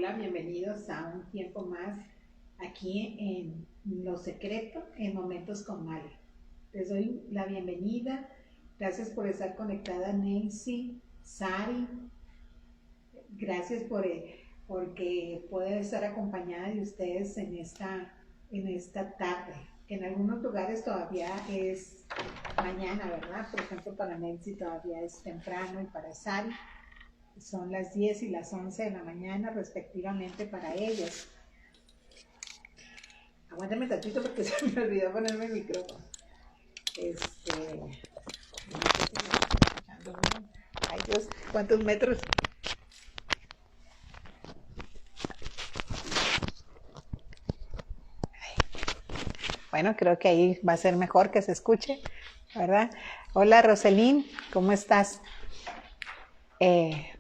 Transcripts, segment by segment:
Hola, bienvenidos a un tiempo más aquí en Lo Secreto en Momentos con Male. Les doy la bienvenida. Gracias por estar conectada, Nancy, Sari. Gracias porque puedo estar acompañada de ustedes en esta tarde, que en algunos lugares todavía es mañana, ¿verdad? Por ejemplo, para Nancy todavía es temprano y para Sari son las 10 y las 11 de la mañana respectivamente para ellos. Aguántame tantito porque se me olvidó ponerme el micrófono. No sé si me están escuchando bien. Ay Dios, ¿cuántos metros? Bueno, creo que ahí va a ser mejor que se escuche, ¿verdad? Hola Roselín, ¿cómo estás?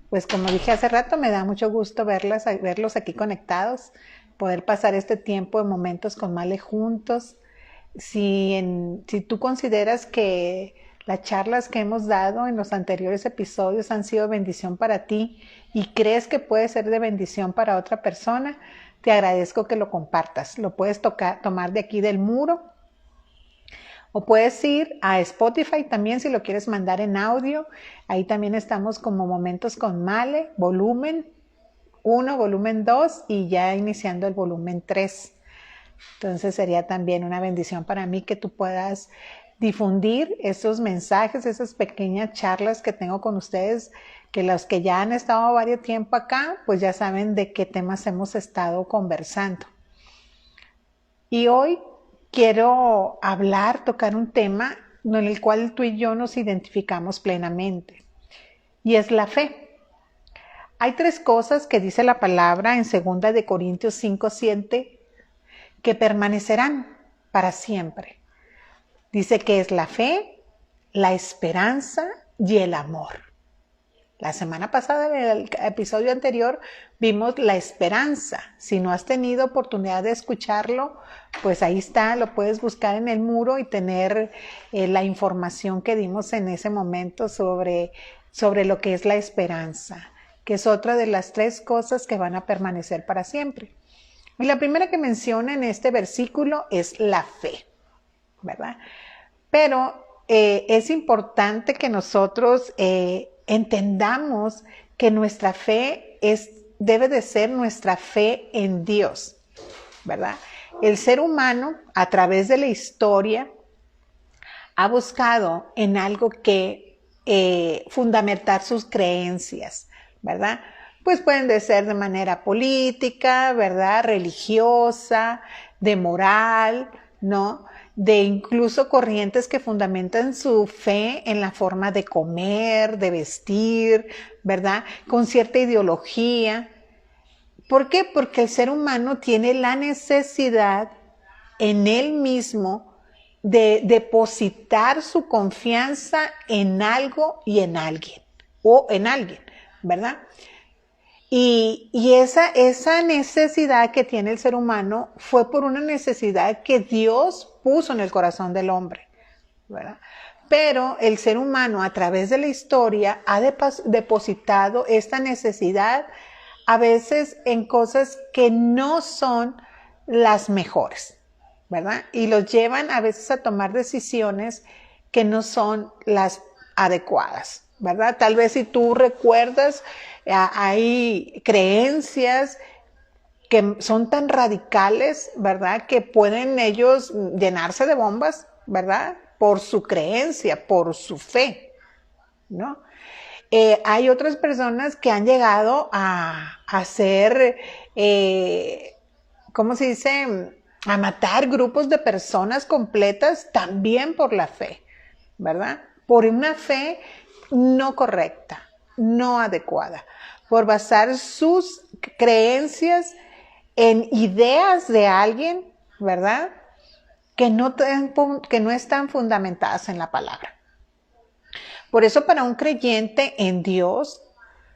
Pues como dije hace rato, me da mucho gusto verlos aquí conectados, poder pasar este tiempo de momentos con Male juntos. Si tú consideras que las charlas que hemos dado en los anteriores episodios han sido bendición para ti y crees que puede ser de bendición para otra persona, te agradezco que lo compartas. Lo puedes tomar de aquí del muro o puedes ir a Spotify también si lo quieres mandar en audio. Ahí también estamos como Momentos con Male, volumen 1, volumen 2 y ya iniciando el volumen 3. Entonces sería también una bendición para mí que tú puedas difundir esos mensajes, esas pequeñas charlas que tengo con ustedes, que los que ya han estado varios tiempo acá, pues ya saben de qué temas hemos estado conversando. Y hoy quiero tocar un tema en el cual tú y yo nos identificamos plenamente, y es la fe. Hay 3 cosas que dice la palabra en 2 de Corintios 5:7 que permanecerán para siempre. Dice que es la fe, la esperanza y el amor. La semana pasada, en el episodio anterior, vimos la esperanza. Si no has tenido oportunidad de escucharlo, pues ahí está, lo puedes buscar en el muro y tener la información que dimos en ese momento sobre lo que es la esperanza, que es otra de las 3 cosas que van a permanecer para siempre. Y la primera que menciona en este versículo es la fe, ¿verdad? Pero es importante que nosotros entendamos que nuestra fe debe de ser nuestra fe en Dios, ¿verdad? El ser humano, a través de la historia, ha buscado en algo que fundamentar sus creencias, ¿verdad? Pues pueden de ser de manera política, ¿verdad? Religiosa, de moral, ¿no? De incluso corrientes que fundamentan su fe en la forma de comer, de vestir, ¿verdad? Con cierta ideología. ¿Por qué? Porque el ser humano tiene la necesidad en él mismo de depositar su confianza en algo y en alguien, o en alguien, ¿verdad? Y esa necesidad que tiene el ser humano fue por una necesidad que Dios puso en el corazón del hombre, ¿verdad? Pero el ser humano a través de la historia ha depositado esta necesidad a veces en cosas que no son las mejores, ¿verdad? Y los llevan a veces a tomar decisiones que no son las adecuadas, ¿verdad? Tal vez si tú recuerdas, hay creencias que son tan radicales, ¿verdad? Que pueden ellos llenarse de bombas, ¿verdad? Por su creencia, por su fe, ¿no? Hay otras personas que han llegado a hacer, ¿cómo se dice? A matar grupos de personas completas también por la fe, ¿verdad? Por una fe no correcta, no adecuada, por basar sus creencias en ideas de alguien, ¿verdad? Que no están fundamentadas en la palabra. Por eso para un creyente en Dios,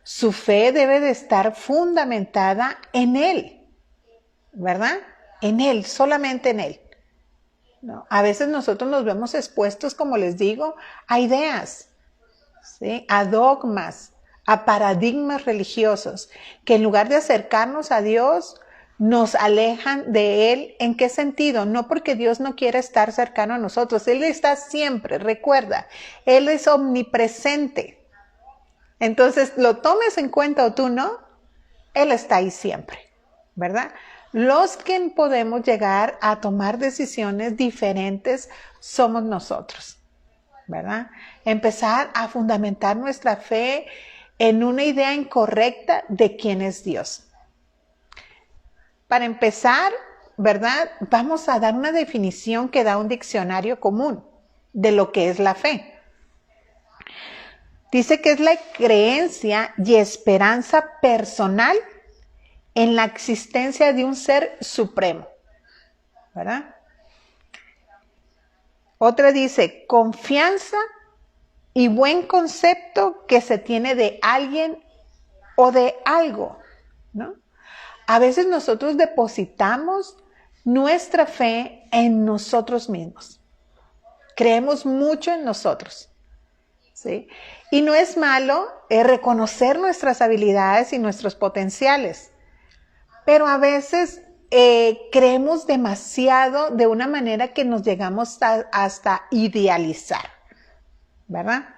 su fe debe de estar fundamentada en Él, ¿verdad? En Él, solamente en Él. ¿No? A veces nosotros nos vemos expuestos, como les digo, a ideas, ¿sí? A dogmas, a paradigmas religiosos que en lugar de acercarnos a Dios, nos alejan de Él. ¿En qué sentido? No porque Dios no quiera estar cercano a nosotros. Él está siempre, recuerda, Él es omnipresente. Entonces, lo tomes en cuenta o tú no, Él está ahí siempre, ¿verdad? Los que podemos llegar a tomar decisiones diferentes somos nosotros, ¿verdad? Empezar a fundamentar nuestra fe en una idea incorrecta de quién es Dios. Para empezar, ¿verdad? Vamos a dar una definición que da un diccionario común de lo que es la fe. Dice que es la creencia y esperanza personal en la existencia de un ser supremo, ¿verdad? Otra dice, confianza y buen concepto que se tiene de alguien o de algo, ¿no? A veces nosotros depositamos nuestra fe en nosotros mismos. Creemos mucho en nosotros, ¿sí? Y no es malo reconocer nuestras habilidades y nuestros potenciales, pero a veces creemos demasiado de una manera que nos llegamos hasta idealizar, ¿verdad?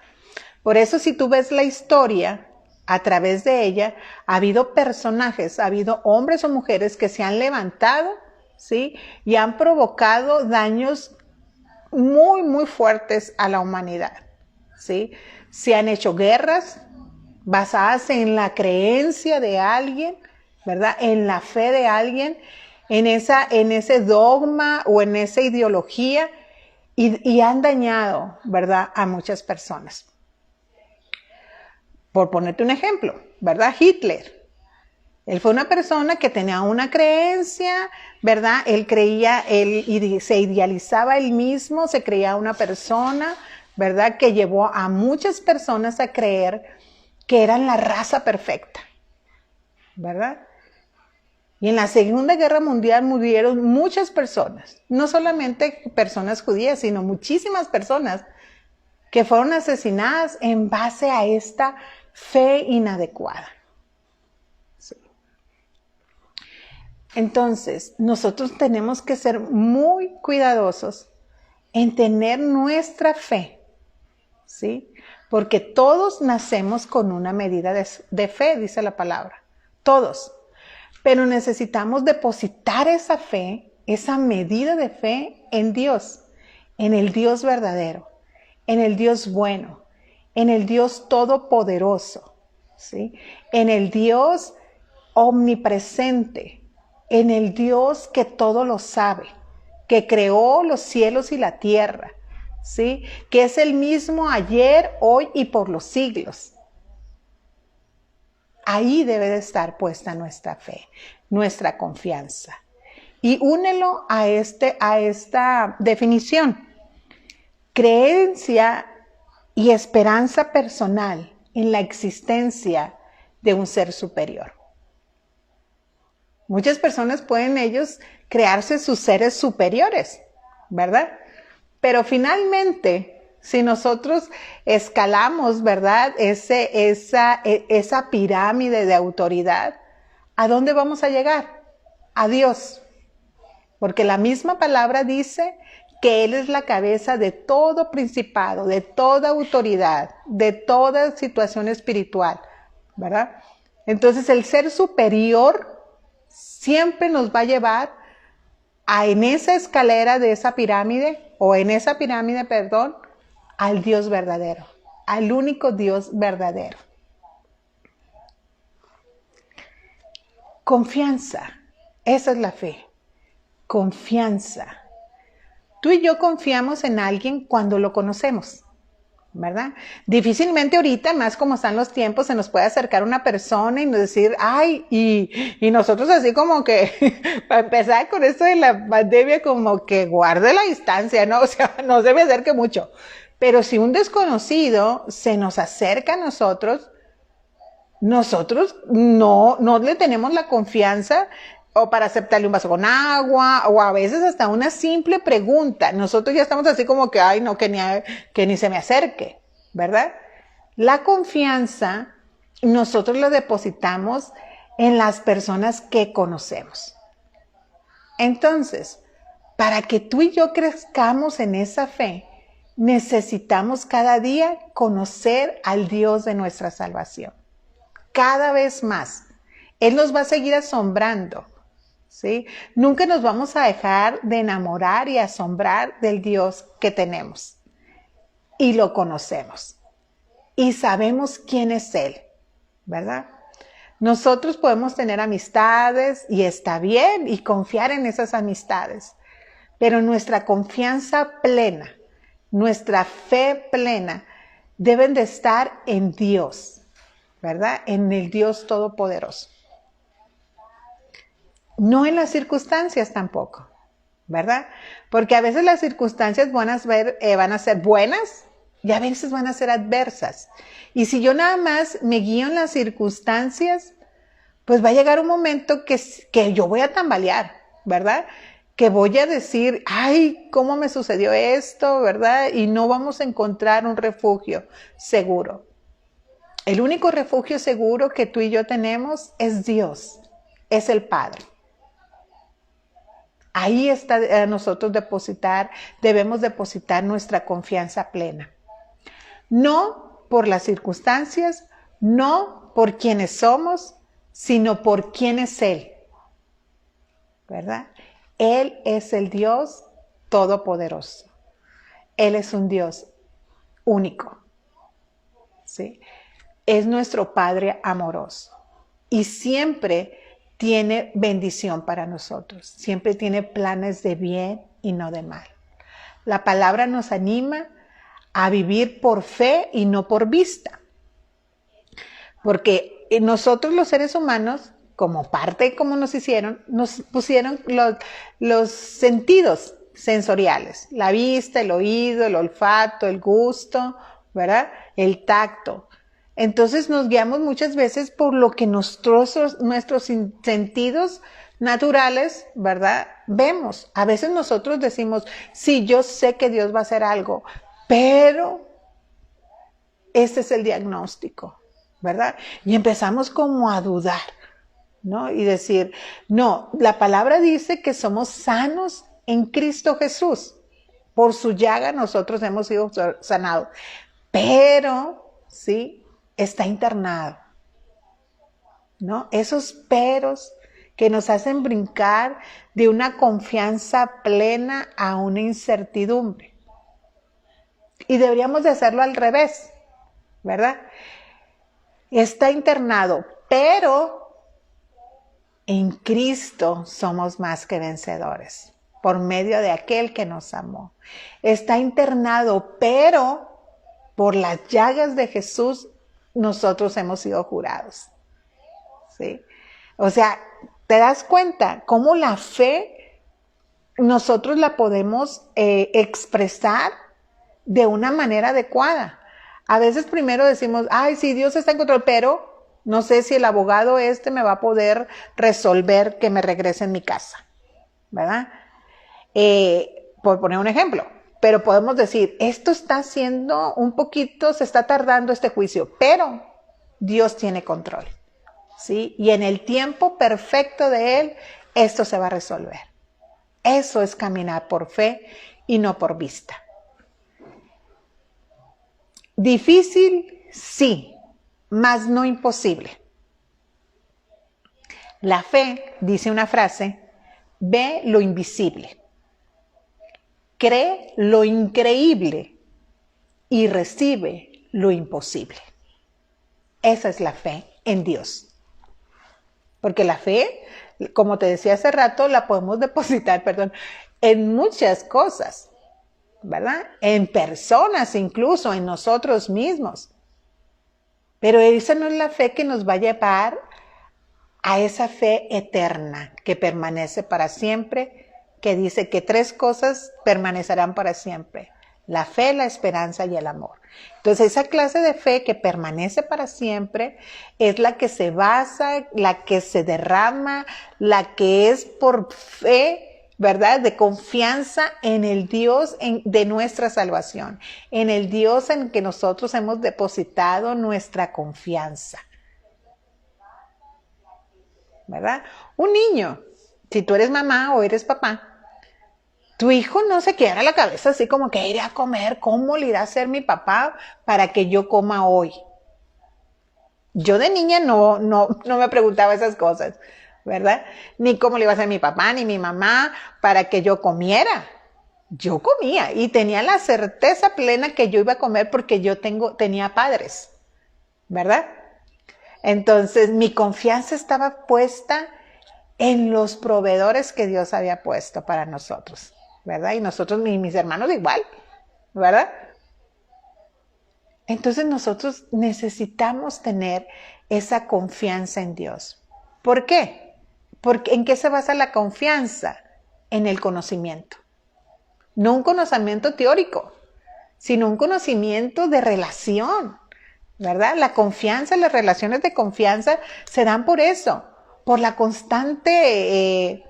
Por eso si tú ves la historia, a través de ella ha habido personajes, ha habido hombres o mujeres que se han levantado, ¿sí? Y han provocado daños muy, muy fuertes a la humanidad, ¿sí? Se han hecho guerras basadas en la creencia de alguien, ¿verdad? En la fe de alguien, en ese dogma o en esa ideología y han dañado, ¿verdad? A muchas personas. Por ponerte un ejemplo, ¿verdad? Hitler. Él fue una persona que tenía una creencia, ¿verdad? Él se idealizaba él mismo, se creía una persona, ¿verdad? Que llevó a muchas personas a creer que eran la raza perfecta, ¿verdad? Y en la Segunda Guerra Mundial murieron muchas personas, no solamente personas judías, sino muchísimas personas que fueron asesinadas en base a esta fe inadecuada. Sí. Entonces, nosotros tenemos que ser muy cuidadosos en tener nuestra fe, ¿sí? Porque todos nacemos con una medida de fe, dice la palabra, todos. Pero necesitamos depositar esa fe, esa medida de fe en Dios, en el Dios verdadero, en el Dios bueno, en el Dios todopoderoso, ¿sí? En el Dios omnipresente, en el Dios que todo lo sabe, que creó los cielos y la tierra, ¿sí? Que es el mismo ayer, hoy y por los siglos. Ahí debe de estar puesta nuestra fe, nuestra confianza. Y únelo a esta definición. Creencia y esperanza personal en la existencia de un ser superior. Muchas personas pueden ellos crearse sus seres superiores, ¿verdad? Pero finalmente, si nosotros escalamos, ¿verdad? Esa pirámide de autoridad, ¿a dónde vamos a llegar? A Dios. Porque la misma palabra dice que Él es la cabeza de todo principado, de toda autoridad, de toda situación espiritual, ¿verdad? Entonces el ser superior siempre nos va a llevar en esa escalera de esa pirámide, o en esa pirámide, perdón, al Dios verdadero, al único Dios verdadero. Confianza, esa es la fe, confianza. Tú y yo confiamos en alguien cuando lo conocemos, ¿verdad? Difícilmente ahorita, más como están los tiempos, se nos puede acercar una persona y nos decir, ay, y nosotros así como que, para empezar con esto de la pandemia, como que guarde la distancia, ¿no? O sea, no se me acerque mucho. Pero si un desconocido se nos acerca a nosotros no le tenemos la confianza o para aceptarle un vaso con agua, o a veces hasta una simple pregunta. Nosotros ya estamos así como que, ay, no, que ni se me acerque, ¿verdad? La confianza nosotros lo depositamos en las personas que conocemos. Entonces, para que tú y yo crezcamos en esa fe, necesitamos cada día conocer al Dios de nuestra salvación. Cada vez más. Él nos va a seguir asombrando, ¿sí? Nunca nos vamos a dejar de enamorar y asombrar del Dios que tenemos. Y lo conocemos. Y sabemos quién es Él, ¿verdad? Nosotros podemos tener amistades y está bien y confiar en esas amistades. Pero nuestra confianza plena, nuestra fe plena, deben de estar en Dios, ¿verdad? En el Dios Todopoderoso. No en las circunstancias tampoco, ¿verdad? Porque a veces las circunstancias van a ser buenas y a veces van a ser adversas. Y si yo nada más me guío en las circunstancias, pues va a llegar un momento que yo voy a tambalear, ¿verdad? Que voy a decir, ay, ¿cómo me sucedió esto, verdad? Y no vamos a encontrar un refugio seguro. El único refugio seguro que tú y yo tenemos es Dios, es el Padre. Ahí está nosotros debemos depositar nuestra confianza plena. No por las circunstancias, no por quienes somos, sino por quién es Él, ¿verdad? Él es el Dios todopoderoso. Él es un Dios único, ¿sí? Es nuestro Padre amoroso y siempre tiene bendición para nosotros. Siempre tiene planes de bien y no de mal. La palabra nos anima a vivir por fe y no por vista. Porque nosotros los seres humanos, como parte de cómo nos hicieron, nos pusieron los sentidos sensoriales. La vista, el oído, el olfato, el gusto, ¿verdad? El tacto. Entonces nos guiamos muchas veces por lo que nuestros sentidos naturales, ¿verdad? Vemos. A veces nosotros decimos, sí, yo sé que Dios va a hacer algo, pero este es el diagnóstico, ¿verdad? Y empezamos como a dudar, ¿no? Y decir, no, la palabra dice que somos sanos en Cristo Jesús. Por su llaga nosotros hemos sido sanados. Pero, ¿sí? Está internado, ¿no? Esos peros que nos hacen brincar de una confianza plena a una incertidumbre. Y deberíamos de hacerlo al revés, ¿verdad? Está internado, pero en Cristo somos más que vencedores, por medio de aquel que nos amó. Está internado, pero por las llagas de Jesús nosotros hemos sido jurados, ¿sí? O sea, ¿te das cuenta cómo la fe nosotros la podemos expresar de una manera adecuada? A veces primero decimos, ay, sí, Dios está en control, pero no sé si el abogado me va a poder resolver que me regrese en mi casa, ¿verdad? Por poner un ejemplo. Pero podemos decir, esto está haciendo un poquito, se está tardando este juicio, pero Dios tiene control, ¿sí? Y en el tiempo perfecto de Él, esto se va a resolver. Eso es caminar por fe y no por vista. Difícil, sí, mas no imposible. La fe, dice una frase, ve lo invisible. Cree lo increíble y recibe lo imposible. Esa es la fe en Dios. Porque la fe, como te decía hace rato, la podemos depositar, en muchas cosas, ¿verdad? En personas, incluso en nosotros mismos. Pero esa no es la fe que nos va a llevar a esa fe eterna que permanece para siempre, que dice que 3 cosas permanecerán para siempre: la fe, la esperanza y el amor. Entonces, esa clase de fe que permanece para siempre es la que se basa, la que se derrama, la que es por fe, ¿verdad? De confianza en el Dios de nuestra salvación, en el Dios en que nosotros hemos depositado nuestra confianza, ¿verdad? Un niño, si tú eres mamá o eres papá, tu hijo no se quiebra la cabeza así como que iré a comer, ¿cómo le irá a hacer mi papá para que yo coma hoy? Yo de niña no me preguntaba esas cosas, ¿verdad? Ni cómo le iba a hacer mi papá ni mi mamá para que yo comiera. Yo comía y tenía la certeza plena que yo iba a comer porque yo tenía padres, ¿verdad? Entonces mi confianza estaba puesta en los proveedores que Dios había puesto para nosotros, ¿verdad? Y nosotros, mis hermanos igual, ¿verdad? Entonces nosotros necesitamos tener esa confianza en Dios. ¿Por qué? Porque ¿en qué se basa la confianza? En el conocimiento. No un conocimiento teórico, sino un conocimiento de relación, ¿verdad? La confianza, las relaciones de confianza se dan por eso, por la constante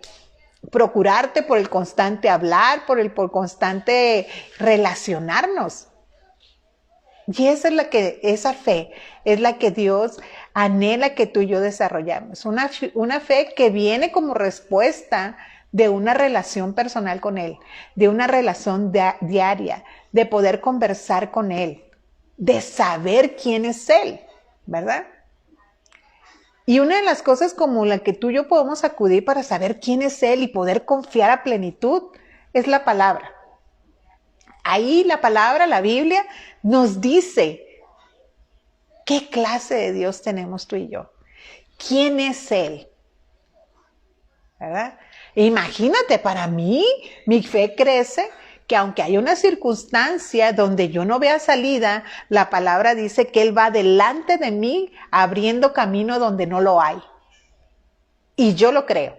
procurarte, por el constante hablar, por constante relacionarnos. Y esa fe es la que Dios anhela que tú y yo desarrollamos. Una fe que viene como respuesta de una relación personal con Él, de una relación diaria, de poder conversar con Él, de saber quién es Él, ¿verdad? Y una de las cosas como la que tú y yo podemos acudir para saber quién es Él y poder confiar a plenitud es la palabra. Ahí la palabra, la Biblia, nos dice qué clase de Dios tenemos tú y yo. ¿Quién es Él? ¿Verdad? Imagínate, para mí, mi fe crece que aunque hay una circunstancia donde yo no vea salida, la palabra dice que Él va delante de mí abriendo camino donde no lo hay. Y yo lo creo.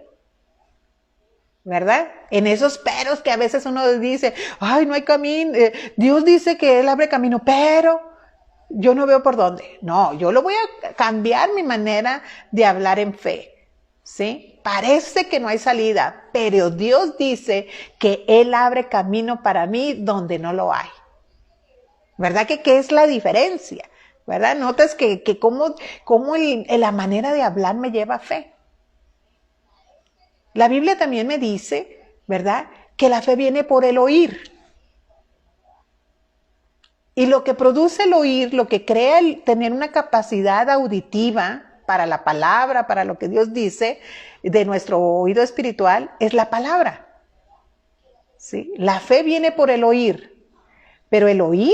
¿Verdad? En esos peros que a veces uno dice, ay, no hay camino, Dios dice que Él abre camino, pero yo no veo por dónde. No, yo lo voy a cambiar mi manera de hablar en fe, ¿sí? Parece que no hay salida, pero Dios dice que Él abre camino para mí donde no lo hay. ¿Verdad que qué es la diferencia? ¿Verdad? Notas que cómo la manera de hablar me lleva a fe. La Biblia también me dice, ¿verdad?, que la fe viene por el oír. Y lo que produce el oír, lo que crea el tener una capacidad auditiva para la palabra, para lo que Dios dice, de nuestro oído espiritual, es la palabra. ¿Sí? La fe viene por el oír, pero el oír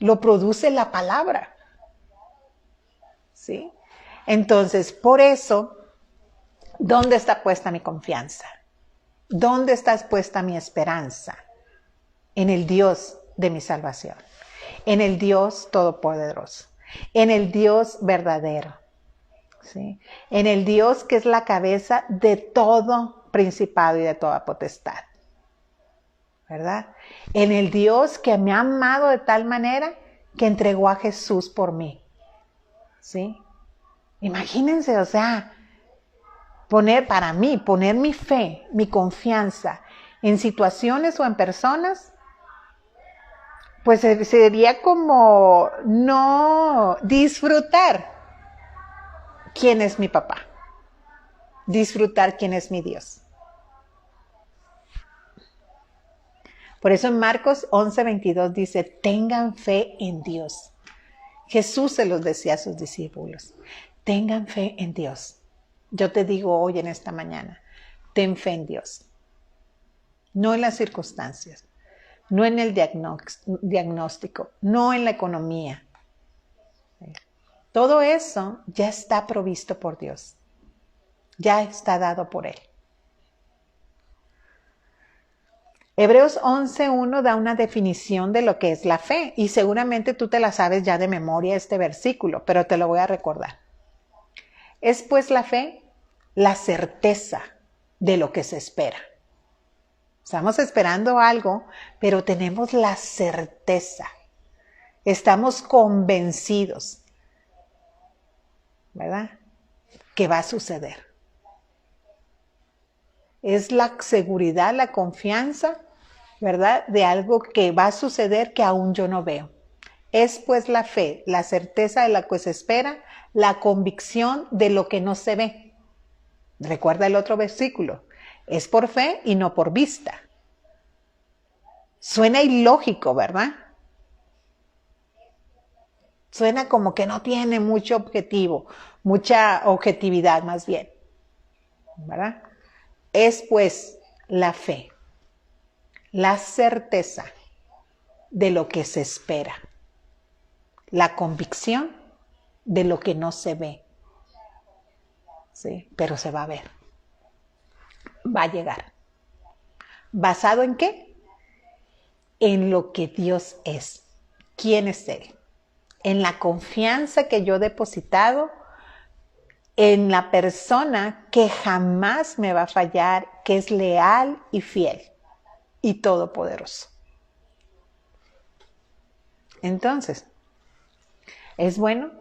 lo produce la palabra. ¿Sí? Entonces, por eso, ¿dónde está puesta mi confianza? ¿Dónde está puesta mi esperanza? En el Dios de mi salvación, en el Dios todopoderoso, en el Dios verdadero, ¿sí? En el Dios que es la cabeza de todo principado y de toda potestad, ¿verdad? En el Dios que me ha amado de tal manera que entregó a Jesús por mí, ¿sí? Imagínense, o sea, poner mi fe, mi confianza en situaciones o en personas, pues sería como no disfrutar quién es mi papá, disfrutar quién es mi Dios. Por eso en Marcos 11:22 dice, tengan fe en Dios. Jesús se los decía a sus discípulos, tengan fe en Dios. Yo te digo hoy en esta mañana, ten fe en Dios. No en las circunstancias, no en el diagnóstico, no en la economía. Todo eso ya está provisto por Dios. Ya está dado por Él. Hebreos 11:1 da una definición de lo que es la fe y seguramente tú te la sabes ya de memoria este versículo, pero te lo voy a recordar. Es pues la fe, la certeza de lo que se espera. Estamos esperando algo, pero tenemos la certeza. Estamos convencidos, ¿verdad?, que va a suceder. Es la seguridad, la confianza, ¿verdad?, de algo que va a suceder que aún yo no veo. Es pues la fe, la certeza de lo que se espera, la convicción de lo que no se ve. Recuerda el otro versículo. Es por fe y no por vista. Suena ilógico, ¿verdad? Suena como que no tiene mucho objetivo, mucha objetividad más bien, ¿verdad? Es pues la fe, la certeza de lo que se espera, la convicción de lo que no se ve, ¿sí? Pero se va a ver, va a llegar. ¿Basado en qué? En lo que Dios es. ¿Quién es Él? En la confianza que yo he depositado en la persona que jamás me va a fallar, que es leal y fiel y todopoderoso. Entonces, es bueno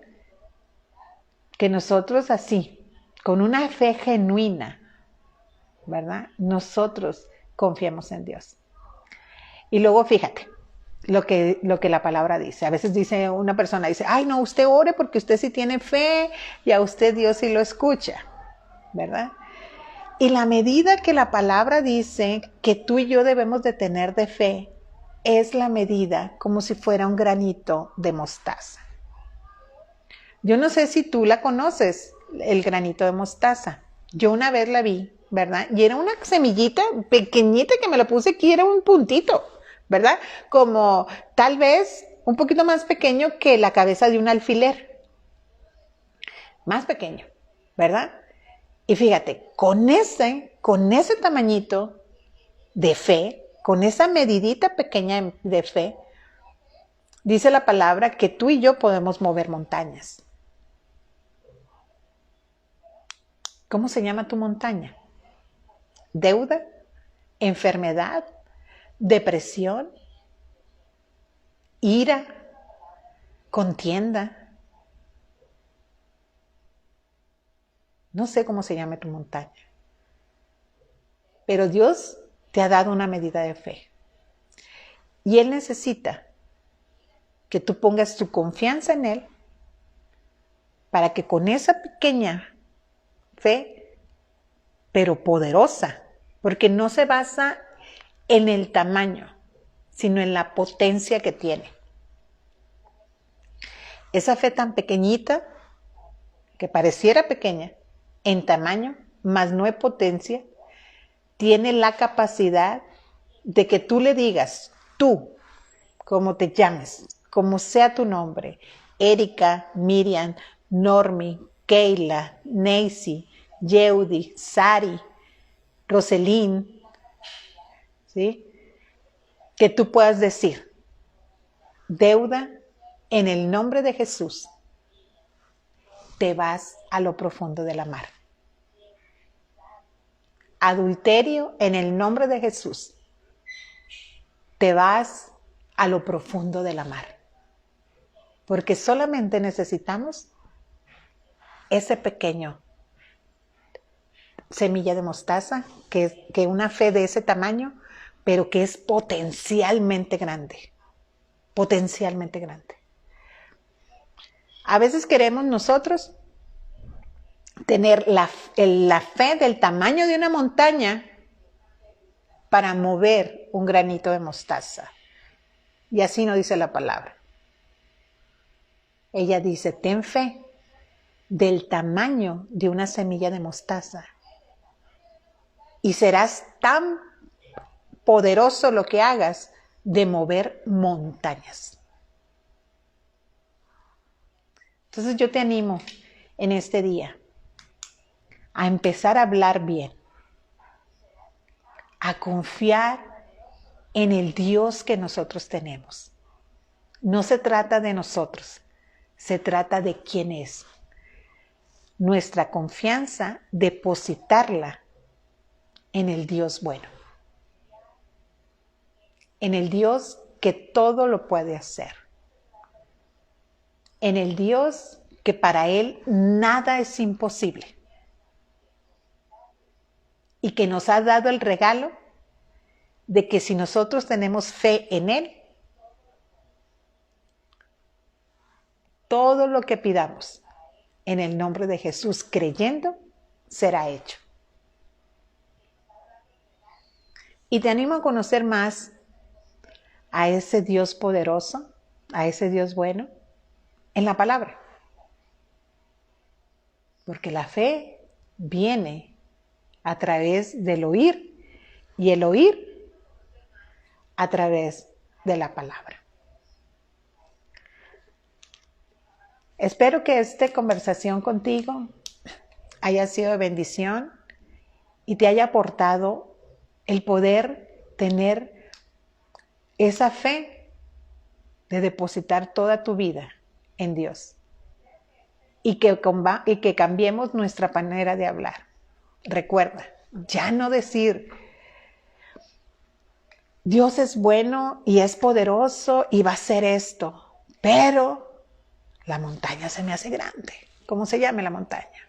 que nosotros así, con una fe genuina, ¿verdad? Nosotros confiemos en Dios. Y luego fíjate lo que la palabra dice. A veces dice una persona, dice, ay no, usted ore porque usted sí tiene fe y a usted Dios sí lo escucha, ¿verdad? Y la medida que la palabra dice que tú y yo debemos de tener de fe es la medida como si fuera un granito de mostaza. Yo no sé si tú la conoces, el granito de mostaza. Yo una vez la vi, ¿verdad? Y era una semillita pequeñita que me la puse aquí, era un puntito, ¿verdad? Como tal vez un poquito más pequeño que la cabeza de un alfiler. Más pequeño, ¿verdad? Y fíjate, con ese tamañito de fe, con esa medidita pequeña de fe, dice la palabra que tú y yo podemos mover montañas. ¿Cómo se llama tu montaña? ¿Deuda? ¿Enfermedad? ¿Depresión? ¿Ira? ¿Contienda? No sé cómo se llama tu montaña. Pero Dios te ha dado una medida de fe. Y Él necesita que tú pongas tu confianza en Él para que con esa pequeña fe, pero poderosa, porque no se basa en el tamaño, sino en la potencia que tiene. Esa fe tan pequeñita, que pareciera pequeña, en tamaño, más no en potencia, tiene la capacidad de que tú le digas, tú, como te llames, como sea tu nombre, Erika, Miriam, Normi, Keila, Neisy, Yeudi, Sari, Roselín, ¿sí? Que tú puedas decir, deuda, en el nombre de Jesús, te vas a lo profundo de la mar. Adulterio, en el nombre de Jesús, te vas a lo profundo de la mar. Porque solamente necesitamos ese pequeño semilla de mostaza, que una fe de ese tamaño, pero que es potencialmente grande. Potencialmente grande. A veces queremos nosotros tener la fe del tamaño de una montaña para mover un granito de mostaza. Y así no dice la palabra. Ella dice, ten fe del tamaño de una semilla de mostaza. Y serás tan poderoso lo que hagas de mover montañas. Entonces yo te animo en este día a empezar a hablar bien, a confiar en el Dios que nosotros tenemos. No se trata de nosotros, se trata de quién es. Nuestra confianza, depositarla en el Dios bueno. En el Dios que todo lo puede hacer. En el Dios que para Él nada es imposible. Y que nos ha dado el regalo de que si nosotros tenemos fe en Él, todo lo que pidamos en el nombre de Jesús creyendo será hecho. Y te animo a conocer más a ese Dios poderoso, a ese Dios bueno, en la palabra. Porque la fe viene a través del oír y el oír a través de la palabra. Espero que esta conversación contigo haya sido de bendición y te haya aportado el poder tener esa fe de depositar toda tu vida en Dios y que cambiemos nuestra manera de hablar. Recuerda, ya no decir Dios es bueno y es poderoso y va a hacer esto, pero la montaña se me hace grande. ¿Cómo se llame la montaña?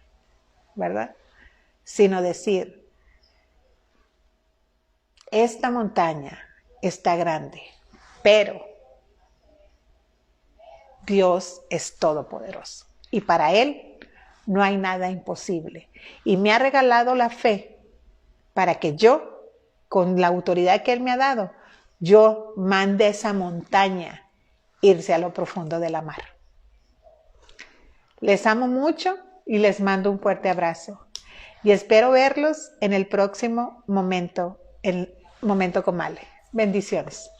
¿Verdad? Sino decir, esta montaña está grande, pero Dios es todopoderoso y para Él no hay nada imposible. Y me ha regalado la fe para que yo, con la autoridad que Él me ha dado, yo mande esa montaña irse a lo profundo de la mar. Les amo mucho y les mando un fuerte abrazo. Y espero verlos en el próximo momento, el momento con Male. Bendiciones.